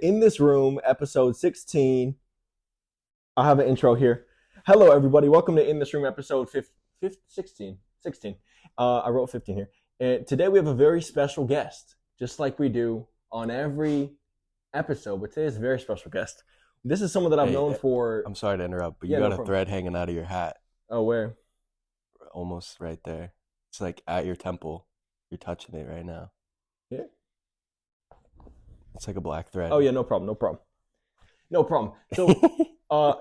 In this room, episode 16. I have an intro here. Hello, everybody. Welcome to In This Room, episode 16. 16. I wrote 15 here. And today we have a very special guest, just like we do on every episode. But today is a very special guest. This is someone that I've known for... I'm sorry to interrupt, but you got a thread hanging out of your hat. Oh, where? Almost right there. It's like at your temple. You're touching it right now. Yeah. It's like a black thread. Oh yeah, no problem. So,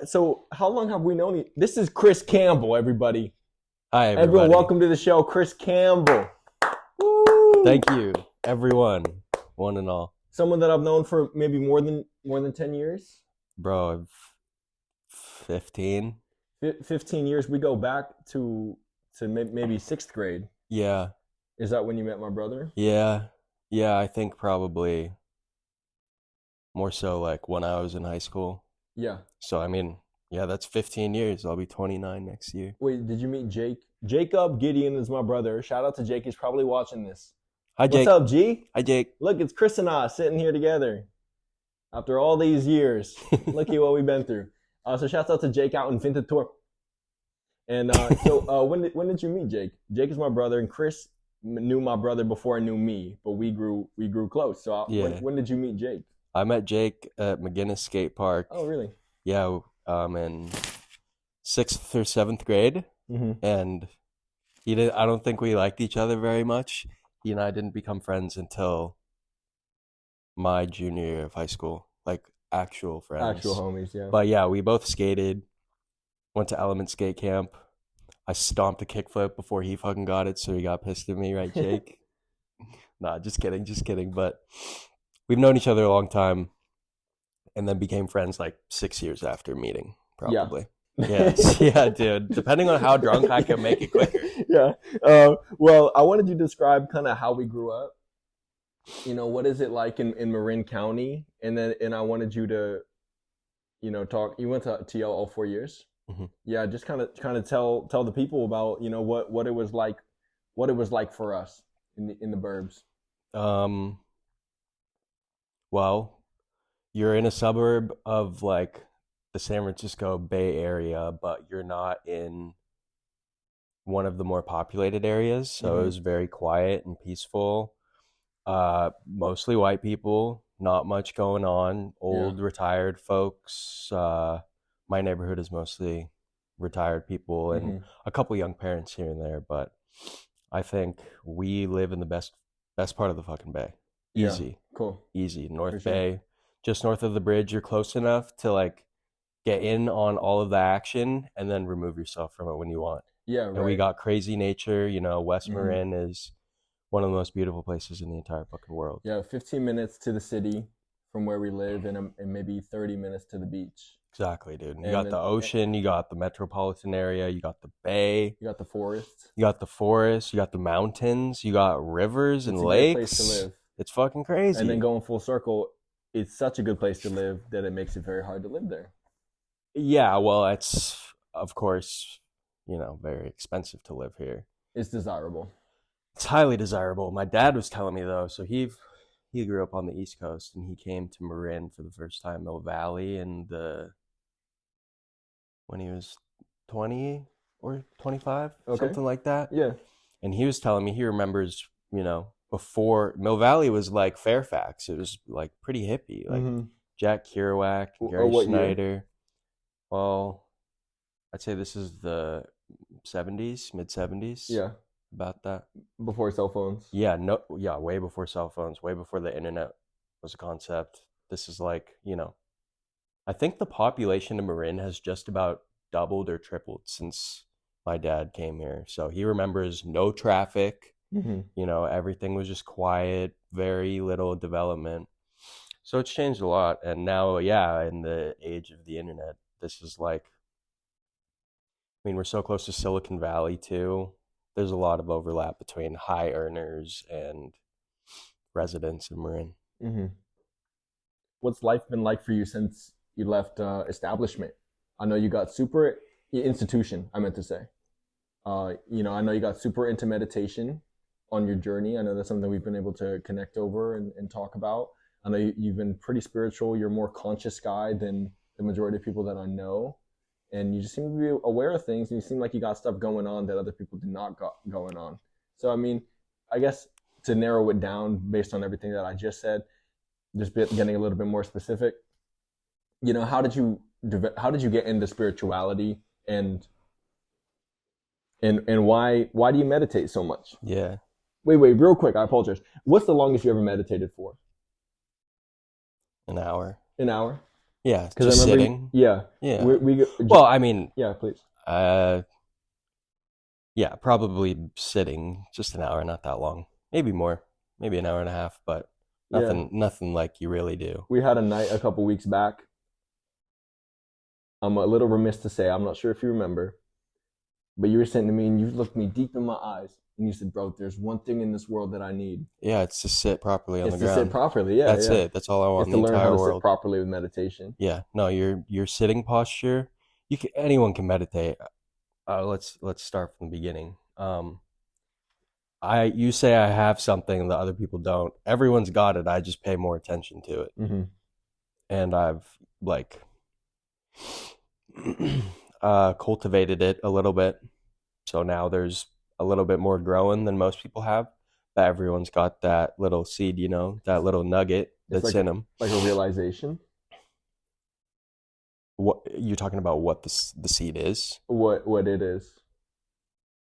so how long have we known you? This is Chris Campbell, everybody. Hi, everybody. Everyone, welcome to the show, Chris Campbell. Woo! Thank you, everyone, one and all. Someone that I've known for maybe more than 10 years. Bro, 15. 15 years. We go back to maybe 6th grade. Yeah. Is that when you met my brother? Yeah, I think probably more so like when I was in high school. Yeah. So, I mean, yeah, that's 15 years. I'll be 29 next year. Wait, did you meet Jake? Jacob Gideon is my brother. Shout out to Jake. He's probably watching this. Hi, Jake. What's up, G? Hi, Jake. Look, it's Chris and I sitting here together. After all these years, look at what we've been through. So shouts out to Jake out in Vintator. And when did you meet Jake? Jake is my brother, and Chris knew my brother before I knew me, but we grew close. So when did you meet Jake? I met Jake at McGinnis Skate Park. Oh, really? Yeah, in 6th or 7th grade. Mm-hmm. And I don't think we liked each other very much. He and I didn't become friends until my junior year of high school, like actual friends. Actual homies, yeah. But yeah, we both skated, went to Element Skate Camp. I stomped a kickflip before he fucking got it, so he got pissed at me, right, Jake? Nah, just kidding. But we've known each other a long time, and then became friends like 6 years after meeting, probably. Yeah. Yes. Yeah, dude. Depending on how drunk I can make it quicker. Yeah. Well, I wanted you to describe kind of how we grew up. You know, what is it like in Marin County? And I wanted you to, talk. You went to TL all 4 years. Mm-hmm. Yeah, just kind of tell the people about what it was like, for us in the burbs. Well, you're in a suburb of like the San Francisco Bay Area, but you're not in one of the more populated areas, so It was very quiet and peaceful. Mostly white people, not much going on. Old retired folks. My neighborhood is mostly retired people and a couple young parents here and there, but I think we live in the best part of the fucking Bay. Easy. Yeah, cool. Easy. North Bay, just north of the bridge. You're close enough to like get in on all of the action and then remove yourself from it when you want. Yeah, right. And we got crazy nature. West Marin is one of the most beautiful places in the entire fucking world. Yeah, 15 minutes to the city from where we live and maybe 30 minutes to the beach. Exactly, dude. You got the ocean, you got the metropolitan area, you got the bay. You got the forest. You got the mountains, you got rivers and lakes. It's a great place to live. It's fucking crazy. And then going full circle, it's such a good place to live that it makes it very hard to live there. Yeah, well, it's, of course, very expensive to live here. It's desirable. It's highly desirable. My dad was telling me, though, so he grew up on the East Coast, and he came to Marin for the first time, Mill Valley, when he was 20 or 25, something like that. Yeah. And he was telling me he remembers, before Mill Valley was like Fairfax. It was like pretty hippie, like Jack Kerouac, Gary Snyder. Year? Well, I'd say this is the 70s, mid 70s. Yeah. About that. Before cell phones. Yeah, way before cell phones, way before the internet was a concept. This is like, I think the population of Marin has just about doubled or tripled since my dad came here. So he remembers no traffic. Everything was just quiet, very little development. So it's changed a lot. And now, in the age of the internet, this is like, we're so close to Silicon Valley too. There's a lot of overlap between high earners and residents in Marin. What's life been like for you since you left establishment? I know you got super institution, I meant to say. I know you got super into meditation on your journey. I know that's something we've been able to connect over and talk about. I know you've been pretty spiritual. You're a more conscious guy than the majority of people that I know, and you just seem to be aware of things. And you seem like you got stuff going on that other people do not got going on. So I mean, I guess to narrow it down based on everything that I just said, just getting a little bit more specific. How did you get into spirituality, and why do you meditate so much? Yeah, Wait, real quick. I apologize. What's the longest you ever meditated for? an hour. An hour? Yeah, Because just I remember, sitting. yeah, Yeah. we Well, I mean, yeah, please. yeah, probably sitting just an hour, not that long. Maybe more, maybe an hour and a half, but Yeah, nothing like you really do. we had a night a couple weeks back. I'm a little remiss to say, I'm not sure if you remember, but you were saying to me and you looked me deep in my eyes and you said, "Bro, there's one thing in this world that I need. Yeah, it's to sit properly on It's the to sit ground. properly." Yeah, That's yeah. it. That's all I want It's in to the learn how entire to sit world. properly with meditation. Yeah, no, your sitting posture. Anyone can meditate. Let's start from the beginning. You say I have something that other people don't. Everyone's got it. I just pay more attention to it, Mm-hmm. and I've like cultivated it a little bit. So now there's a little bit more growing than most people have. But everyone's got that little seed, that little nugget It's that's in them. like a realization. What you're talking about? What the seed is? What it is.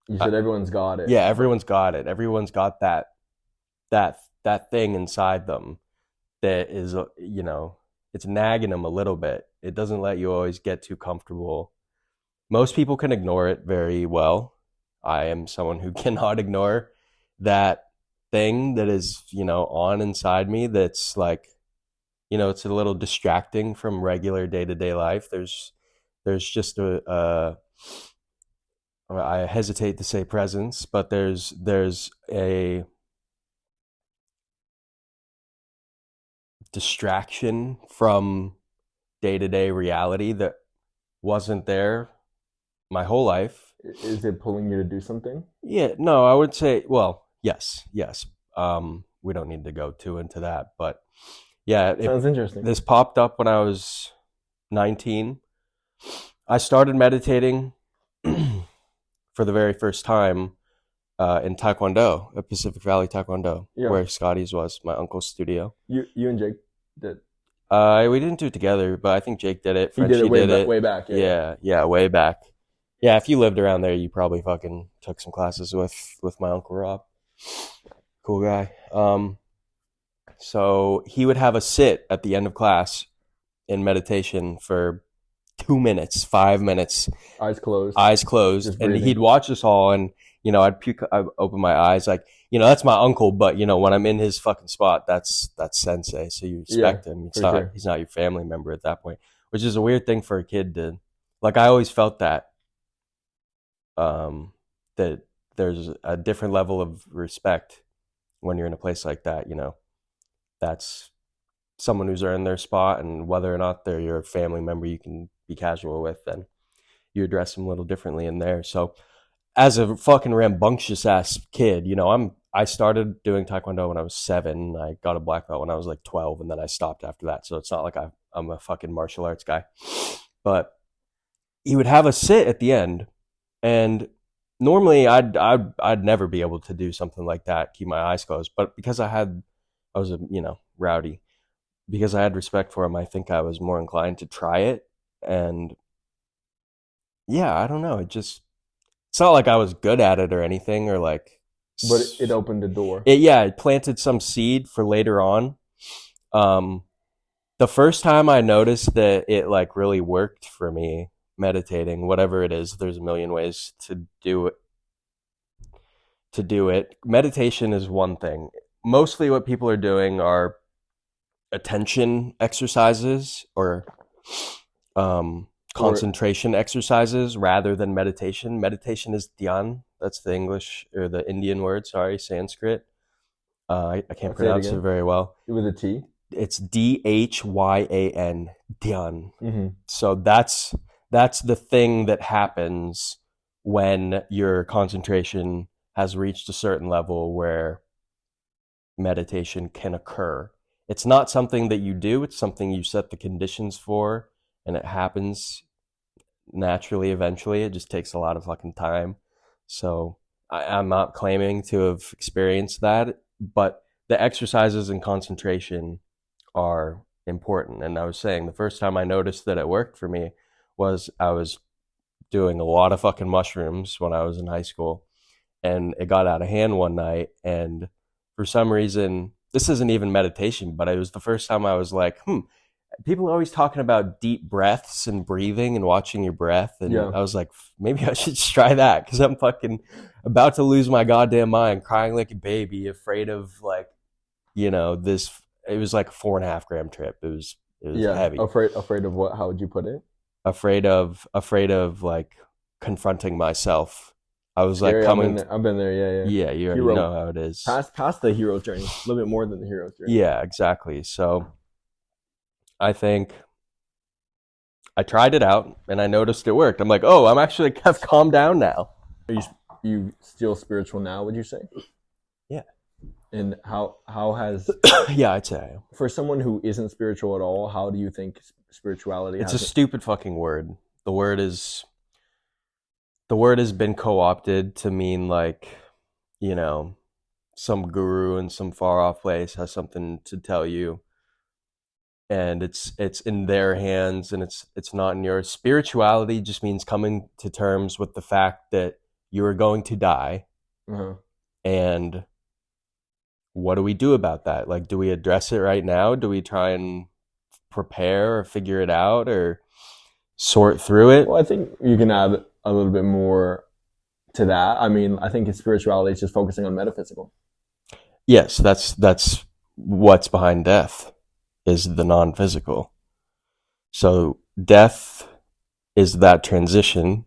You said everyone's got it. Yeah, everyone's got it. Everyone's got that thing inside them that is, it's nagging them a little bit. It doesn't let you always get too comfortable. Most people can ignore it very well. I am someone who cannot ignore that thing that is, on inside me. That's like, it's a little distracting from regular day-to-day life. There's just I hesitate to say presence, but there's a distraction from day-to-day reality that wasn't there my whole life. Is it pulling you to do something? Yeah, no, I would say, well, yes. We don't need to go too into that, but yeah, Sounds interesting. this popped up when I was 19. I started meditating for the very first time in Taekwondo, at Pacific Valley Taekwondo, Yeah. where Scotty's was, my uncle's studio. You and Jake did. We didn't do it together, but I think Jake did it. He did it way back. Yeah, way back. Yeah, if you lived around there, you probably fucking took some classes with my Uncle Rob. Cool guy. So he would have us sit at the end of class in meditation for 2 minutes, 5 minutes, Eyes closed. and he'd watch us all, and I'd open my eyes, like, that's my uncle, but when I'm in his fucking spot, that's sensei, so you respect him. He's not your family member at that point, which is a weird thing for a kid to, like. I always felt that that there's a different level of respect when you're in a place like that. That's someone who's earned their spot, and whether or not they're your family member you can be casual with, then you address them a little differently in there. So as a fucking rambunctious ass kid, I started doing Taekwondo when I was 7. I got a black belt when I was like 12, and then I stopped after that. So it's not like I'm a fucking martial arts guy. But he would have us sit at the end, and normally I'd never be able to do something like that, keep my eyes closed. But because I was a rowdy, because I had respect for him, I think I was more inclined to try it. And yeah, I don't know. It's not like I was good at it or anything, or like. But it opened the door. It planted some seed for later on. The first time I noticed that it like really worked for me, meditating, whatever it is, there's a million ways to do it. Meditation is one thing. Mostly what people are doing are attention exercises or concentration exercises rather than meditation. Meditation is dhyan. That's the English or the Indian word. Sorry, Sanskrit. I can't pronounce it very well. With a T? It's dhyan, dhyan. Mm-hmm. So that's the thing that happens when your concentration has reached a certain level where meditation can occur. it's not something that you do, it's something you set the conditions for, and it happens naturally eventually. It just takes a lot of fucking time. So I'm not claiming to have experienced that, but the exercises and concentration are important. And I was saying the first time I noticed that it worked for me was I was doing a lot of fucking mushrooms when I was in high school, and it got out of hand one night. And for some reason, this isn't even meditation, but it was the first time I was like, people are always talking about deep breaths and breathing and watching your breath. And Yeah. I was like, maybe I should just try that, because I'm fucking about to lose my goddamn mind, crying like a baby, afraid of like, this. It was like a 4.5 gram trip. It was heavy. Afraid of what? How would you put it? Afraid of like confronting myself. I was Scary. like coming. I've been there. Yeah. Yeah, you already know how it is. Past the hero's journey, a little bit more than the hero's journey. Yeah, exactly. So I think I tried it out and I noticed it worked. I'm like, oh, I'm actually have calmed down now. Are you still spiritual now, would you say? Yeah. And how has yeah, I'd say I am. For someone who isn't spiritual at all, how do you think spirituality It's a stupid fucking word. The word has been co-opted to mean like, some guru in some far off place has something to tell you, and it's in their hands and it's not in yours. Spirituality just means coming to terms with the fact that you are going to die. Uh-huh. And what do we do about that? Like, do we address it right now? Do we try and prepare or figure it out or sort through it? Well, I think you can add a little bit more to that. I mean, I think spirituality is just focusing on metaphysical. Yes, that's what's behind death, is the non-physical. So death is that transition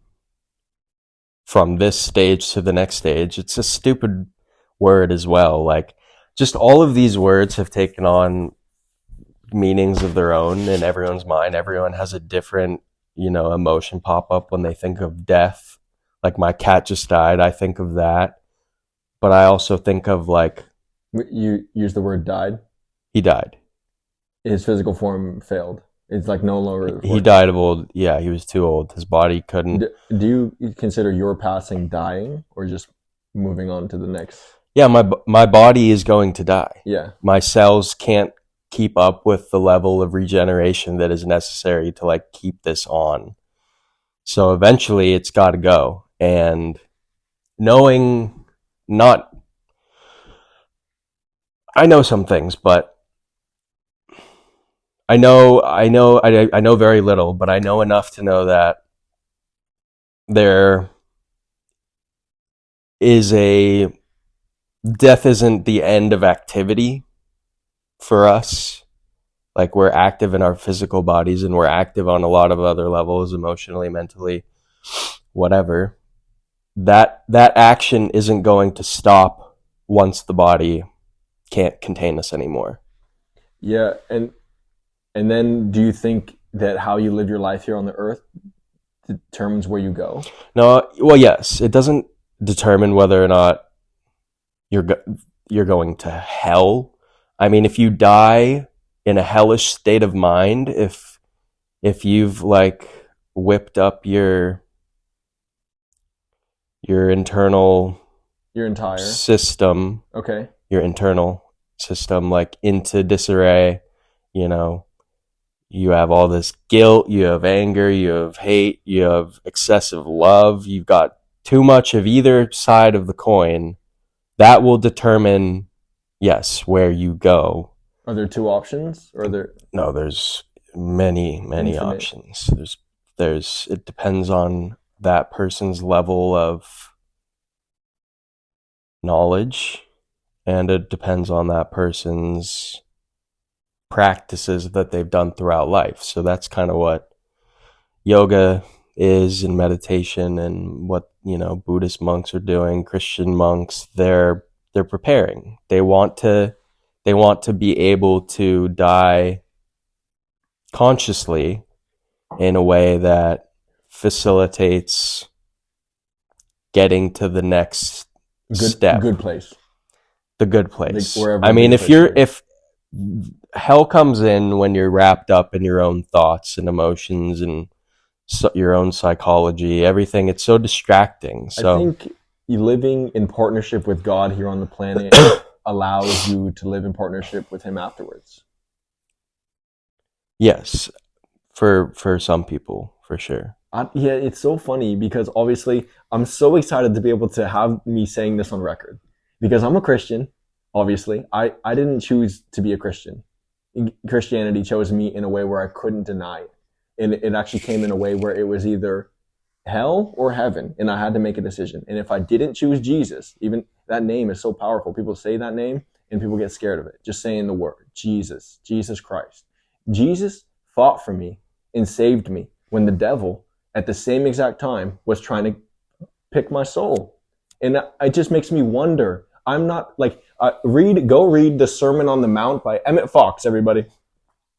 from this stage to the next stage. It's a stupid word as well. Like, just all of these words have taken on meanings of their own in everyone's mind. Everyone has a different, emotion pop up when they think of death. Like, my cat just died, I think of that. But I also think of like... You use the word died? He died. His physical form failed. It's like no longer... He died of old... Yeah, he was too old. His body couldn't... Do you consider your passing dying, or just moving on to the next? Yeah, my body is going to die. Yeah. My cells can't keep up with the level of regeneration that is necessary to like keep this on. So eventually it's got to go. And knowing not... I know some things, but I know very little, but I know enough to know that there is death isn't the end of activity for us. Like, we're active in our physical bodies and we're active on a lot of other levels, emotionally, mentally, whatever. That action isn't going to stop once the body can't contain us anymore. Yeah, and then do you think that how you live your life here on the earth determines where you go? No, well, yes, it doesn't determine whether or not you're going to hell. I mean, if you die in a hellish state of mind, if you've like whipped up your internal system, okay, your internal system like into disarray, you have all this guilt, you have anger, you have hate, you have excessive love, you've got too much of either side of the coin, that will determine, yes, where you go. Are there two options, or No, there's many Infinite options. It depends on that person's level of knowledge, and it depends on that person's practices that they've done throughout life. So that's kind of what yoga is, and meditation, and what Buddhist monks are doing, Christian monks. They're preparing. They want to be able to die consciously in a way that facilitates getting to the next step. Good place. The good place. Wherever I mean, if hell comes in when you're wrapped up in your own thoughts and emotions and your own psychology, everything. It's so distracting. So I think living in partnership with God here on the planet allows you to live in partnership with Him afterwards. yes, for some people, for sure. Yeah, it's so funny because obviously I'm so excited to be able to have me saying this on record because I'm a Christian. Obviously, I didn't choose to be a Christian. Christianity chose me in a way where I couldn't deny it, and it actually came in a way where it was either hell or heaven, and I had to make a decision. And if I didn't choose Jesus, even that name is so powerful. People say that name and people get scared of it. Just saying the word Jesus, Jesus Christ. Jesus fought for me and saved me when the devil at the same exact time was trying to pick my soul. And it just makes me wonder. I'm not like, go read the Sermon on the Mount by Emmett Fox, everybody.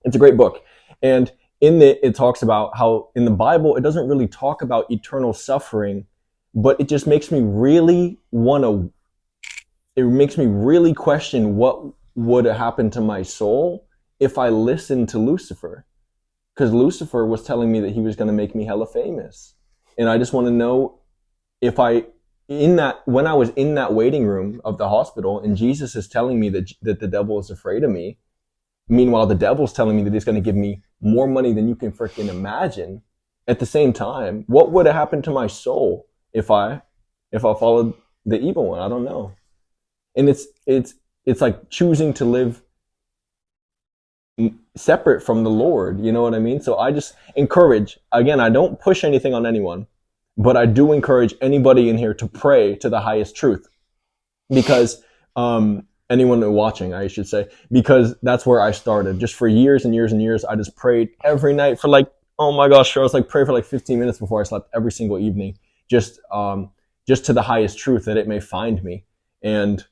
It's a great book. And in it talks about how in the Bible, it doesn't really talk about eternal suffering, but it just makes me really question what would happen to my soul if I listened to Lucifer. Because Lucifer was telling me that he was going to make me hella famous. And I just want to know if when I was in that waiting room of the hospital and Jesus is telling me that the devil is afraid of me, meanwhile, the devil's telling me that he's going to give me more money than you can freaking imagine. At the same time, what would have happened to my soul if I followed the evil one? I don't know. And it's like choosing to live separate from the Lord. You know what I mean? So I just encourage, again, I don't push anything on anyone, but I do encourage anybody in here to pray to the highest truth. Because, anyone watching, I should say, because that's where I started. Just for years and years and years, I just prayed every night for like, oh my gosh, I was like pray for like 15 minutes before I slept every single evening, just to the highest truth that it may find me. And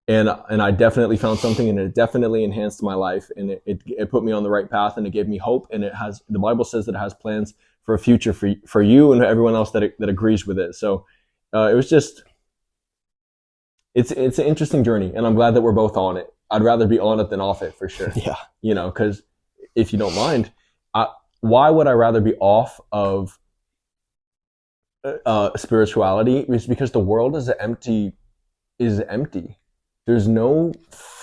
I definitely found something, and it definitely enhanced my life, and it put me on the right path, and it gave me hope, and the Bible says that it has plans for a future for you and everyone else that agrees with it. So it was just, it's an interesting journey, and I'm glad that we're both on it. I'd rather be on it than off it for sure. Yeah. You know, because if you don't mind, why would I rather be off of spirituality? It's because the world is empty. There's no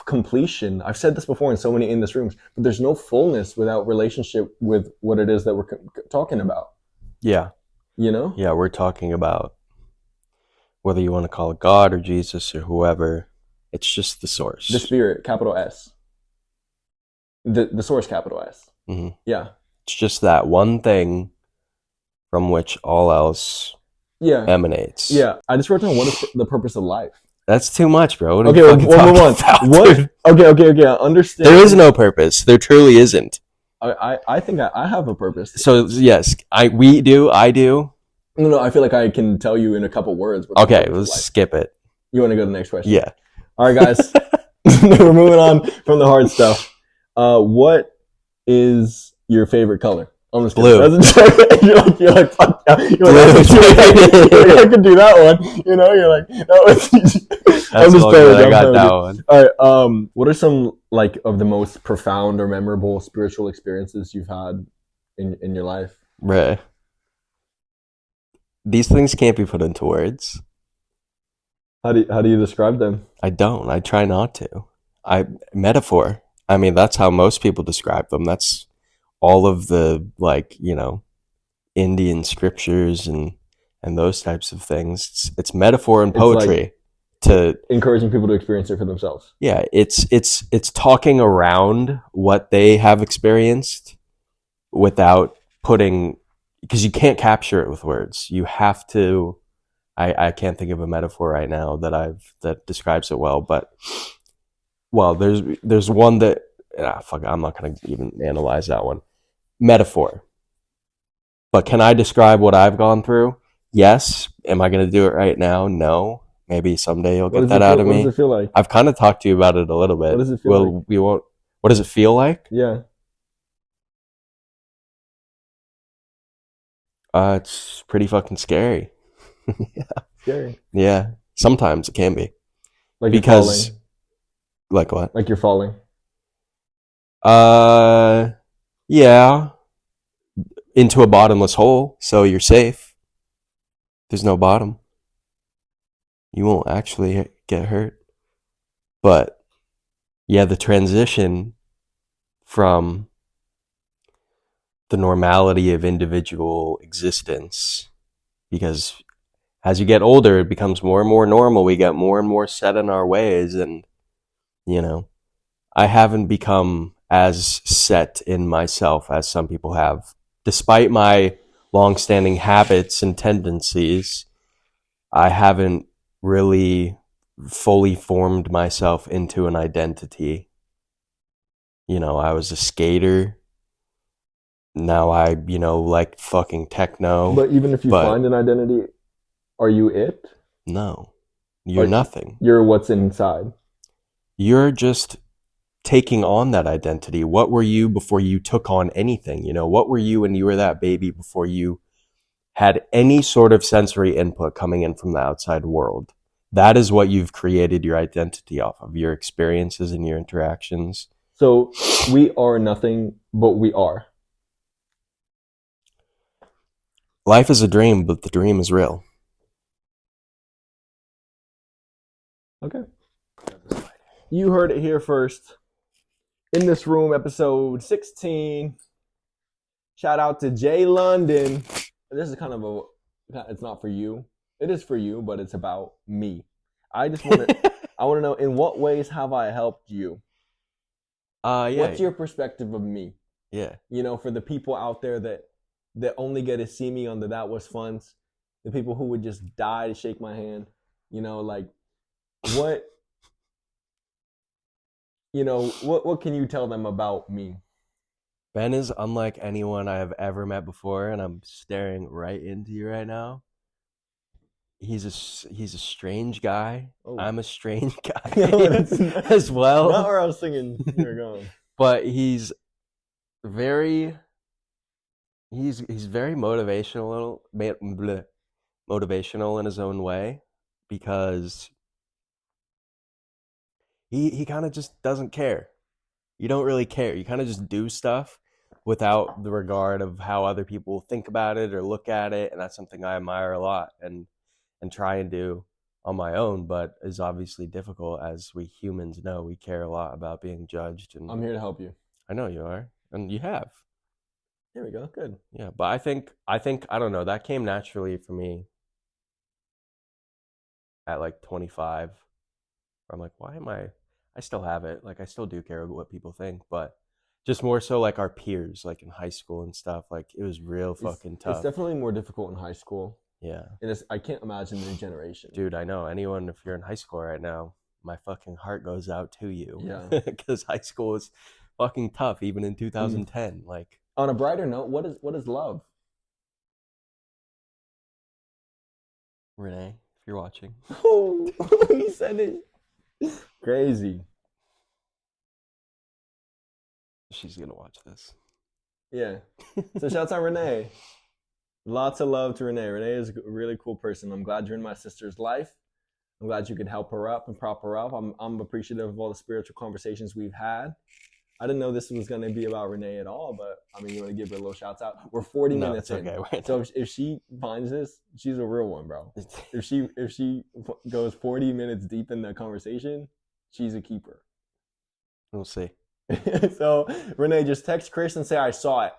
completion. I've said this before in so many in this rooms, but there's no fullness without relationship with what it is that we're talking about. Yeah. You know? Yeah, we're talking about whether you want to call it God or Jesus or whoever. It's just the source. The Spirit, capital S. The source, capital S. Mm-hmm. Yeah. It's just that one thing from which all else emanates. Yeah. I just wrote down, what is the purpose of life? That's too much, bro. Okay, we'll move on. What? Okay. I understand. There is no purpose. There truly isn't. I think I have a purpose. So yes, I do. No, I feel like I can tell you in a couple words. Okay, let's skip it. You want to go to the next question? Yeah. All right, guys. We're moving on from the hard stuff. What is your favorite color? Almost blue. You're like, fuck yeah. I could do that one. You know, you're like, that was. I'm just good. I got that one. All right. What are some like of the most profound or memorable spiritual experiences you've had in your life? Right. These things can't be put into words. How do you describe them? I don't. I try not to. Metaphor. I mean, that's how most people describe them. That's all of the, like, you know, Indian scriptures and those types of things. It's metaphor and poetry, like to encouraging people to experience it for themselves. Yeah, it's talking around what they have experienced without putting, because you can't capture it with words. You have to. I can't think of a metaphor right now that describes it well, but there's one that I'm not gonna even analyze that one. Metaphor. But can I describe what I've gone through? Yes. Am I going to do it right now? No. Maybe someday you'll get that out of me. What does it feel like? I've kind of talked to you about it a little bit. What does it feel like? We won't. What does it feel like? Yeah. It's pretty fucking scary. Yeah. Scary. Yeah. Sometimes it can be. Like because, you're falling. Like what? Like you're falling. Yeah, into a bottomless hole, so you're safe. There's no bottom. You won't actually get hurt. But yeah, the transition from the normality of individual existence, because as you get older, it becomes more and more normal. We get more and more set in our ways, and you know, I haven't become as set in myself as some people have. Despite my long-standing habits and tendencies, I haven't really fully formed myself into an identity. I was a skater. Now I, like fucking techno. But even if you find But an identity, are you it? no, you're Or nothing. you're what's inside? You're just taking on that identity. What were you before you took on anything? What were you when you were that baby before you had any sort of sensory input coming in from the outside world? That is what you've created your identity off of, your experiences and your interactions. So we are nothing, but we are. Life is a dream, but the dream is real. Okay. You heard it here first. In This Room, episode 16. Shout out to Jay London. This is kind of it's not for you. It is for you, but it's about me. I just want to, I want to know, in what ways have I helped you? Yeah. What's your perspective of me? Yeah. For the people out there that only get to see me on the That Was Fun's, the people who would just die to shake my hand, like what what can you tell them about me? Ben is unlike anyone I have ever met before, and I'm staring right into you right now. He's a strange guy. Oh. I'm a strange guy as well. Not where I was thinking you were going. But he's very motivational in his own way, because he kind of just doesn't care. You don't really care. You kind of just do stuff without the regard of how other people think about it or look at it, and that's something I admire a lot and try and do on my own, but is obviously difficult. As we humans know, we care a lot about being judged. And I'm here to help you. I know you are, and you have. There we go. Good. Yeah, but I think I don't know, that came naturally for me at like 25. I'm like, why am I still have it. Like, I still do care about what people think, but just more so like our peers, like in high school and stuff. Like, it was real fucking tough. It's definitely more difficult in high school. Yeah. And I can't imagine the new generation. Dude, I know. Anyone, if you're in high school right now, my fucking heart goes out to you. Yeah. Because high school is fucking tough, even in 2010. Like, on a brighter note, what is love? Renee, if you're watching. Oh, he said it. Crazy. She's gonna watch this. Yeah. So shouts out Renee. Lots of love to Renee. Renee is a really cool person. I'm glad you're in my sister's life. I'm glad you could help her up and prop her up. I'm appreciative of all the spiritual conversations we've had. I didn't know this was going to be about Renee at all, but I mean, you want to give her a little shout out? We're 40 minutes in. Okay. So if she finds this, she's a real one, bro. If she goes 40 minutes deep in the conversation, she's a keeper. We'll see. So Renee, just text Chris and say I saw it.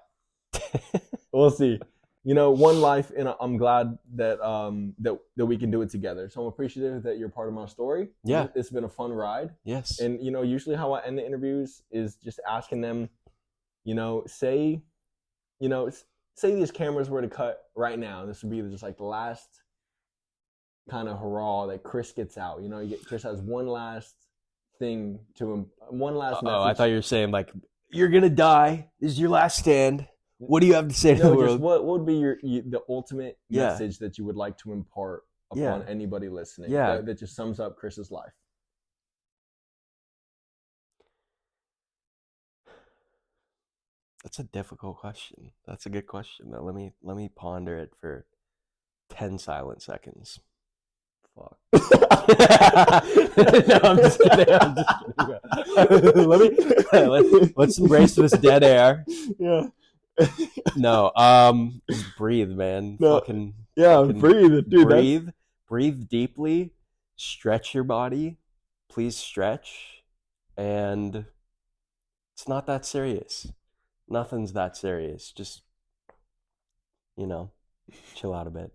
We'll see. One life, and I'm glad that that we can do it together. So I'm appreciative that you're part of my story. Yeah, it's been a fun ride. Yes. And usually how I end the interviews is just asking them, say these cameras were to cut right now. This would be just like the last kind of hurrah that Chris gets out. Chris has one last thing to him, one last message. Oh, I thought you were saying like, you're gonna die. This is your last stand. What do you have to say to the world? What would be the ultimate message that you would like to impart upon anybody listening? Yeah. That just sums up Chris's life. That's a difficult question. That's a good question though. Let me ponder it for 10 silent seconds. Fuck. No, I'm just kidding. I'm just kidding. Let's embrace this dead air. Yeah. No, just breathe, man. No. Fucking Breathe, dude. Breathe deeply. Stretch your body. Please stretch. And it's not that serious. Nothing's that serious. Just, chill out a bit.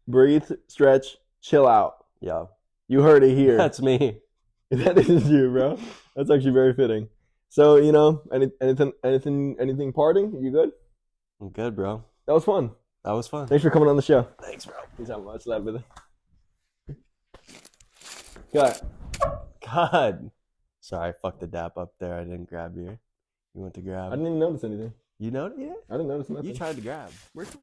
Breathe, stretch, chill out. Yeah. You heard it here. That's me. That is you, bro. That's actually very fitting. So, anything parting? You good? I'm good, bro. That was fun. Thanks for coming on the show. Thanks, bro. Peace out, much love, brother. Got God. Sorry, I fucked the dap up there. I didn't grab you. You went to grab. I didn't even notice anything. You know? Yeah. I didn't notice nothing. You tried to grab. Where's